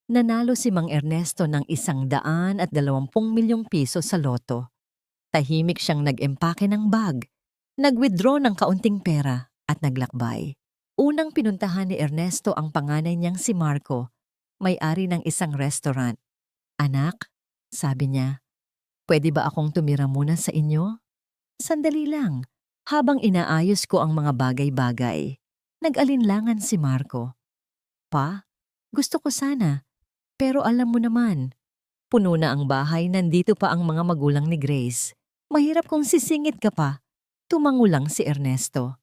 Nanalo si Mang Ernesto ng 120 milyong piso sa loto. Tahimik siyang nag-empake ng bag, nag-withdraw ng kaunting pera at naglakbay. Unang pinuntahan ni Ernesto ang panganay niyang si Marco, may-ari ng isang restaurant. "Anak," sabi niya, "pwede ba akong tumira muna sa inyo? Sandali lang, habang inaayos ko ang mga bagay-bagay." Nag-alinlangan si Marco. "Pa, gusto ko sana, pero alam mo naman, puno na ang bahay, nandito pa ang mga magulang ni Grace. Mahirap kung sisingit ka pa." Tumangulang si Ernesto.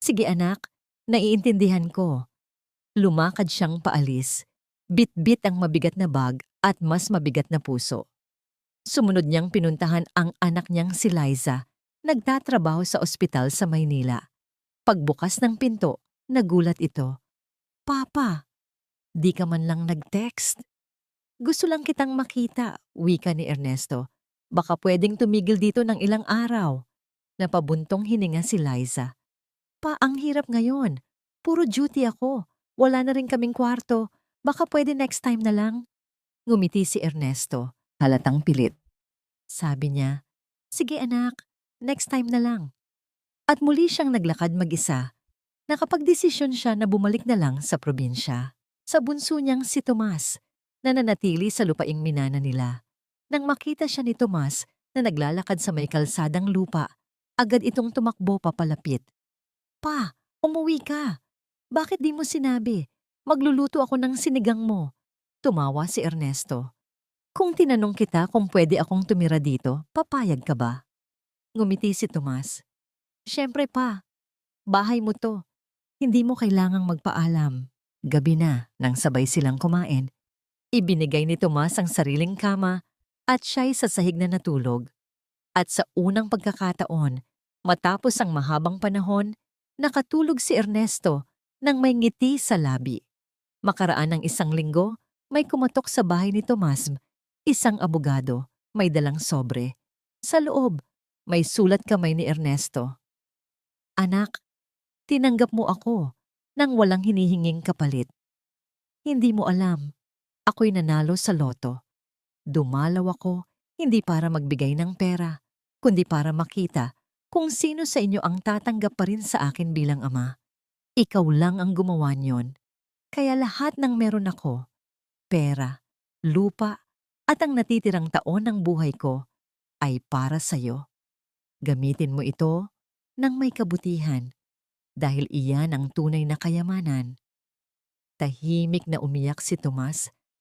"Sige anak, naiintindihan ko." Lumakad siyang paalis. Bit-bit ang mabigat na bag at mas mabigat na puso. Sumunod niyang pinuntahan ang anak niyang si Liza, nagtatrabaho sa ospital sa Maynila. Pagbukas ng pinto, nagulat ito. "Papa, di ka man lang nag-text." "Gusto lang kitang makita," wika ni Ernesto. "Baka pwedeng tumigil dito ng ilang araw." Napabuntong hininga si Liza. "Pa, ang hirap ngayon. Puro duty ako. Wala na rin kaming kwarto. Baka pwede next time na lang." Ngumiti si Ernesto, halatang pilit. Sabi niya, "Sige anak, next time na lang." At muli siyang naglakad mag-isa. Nakapagdesisyon siya na bumalik na lang sa probinsya. Sa bunso niyang si Tomas, na nanatili sa lupaing minana nila. Nang makita siya ni Tomas na naglalakad sa may kalsadang lupa, agad itong tumakbo papalapit. "Pa, umuwi ka. Bakit di mo sinabi? Magluluto ako ng sinigang mo." Tumawa si Ernesto. "Kung tinanong kita kung pwede akong tumira dito, papayag ka ba?" Ngumiti si Tomas. "Siyempre pa, bahay mo to. Hindi mo kailangang magpaalam." Gabi na nang sabay silang kumain. Ibinigay ni Tomas ang sariling kama at siya'y sa sahig na natulog. At sa unang pagkakataon, matapos ang mahabang panahon, nakatulog si Ernesto nang may ngiti sa labi. Makaraan ng 1 linggo, may kumatok sa bahay ni Tomas, isang abogado, may dalang sobre. Sa loob, may sulat kamay ni Ernesto. "Anak, tinanggap mo ako nang walang hinihinging kapalit. Hindi mo alam, ako'y nanalo sa loto. Dumalaw ako hindi para magbigay ng pera, kundi para makita kung sino sa inyo ang tatanggap pa rin sa akin bilang ama. Ikaw lang ang gumawa niyon. Kaya lahat ng meron ako, pera, lupa, at ang natitirang taon ng buhay ko ay para sa'yo. Gamitin mo ito ng may kabutihan dahil iyan ang tunay na kayamanan." Tahimik na umiyak si Tomas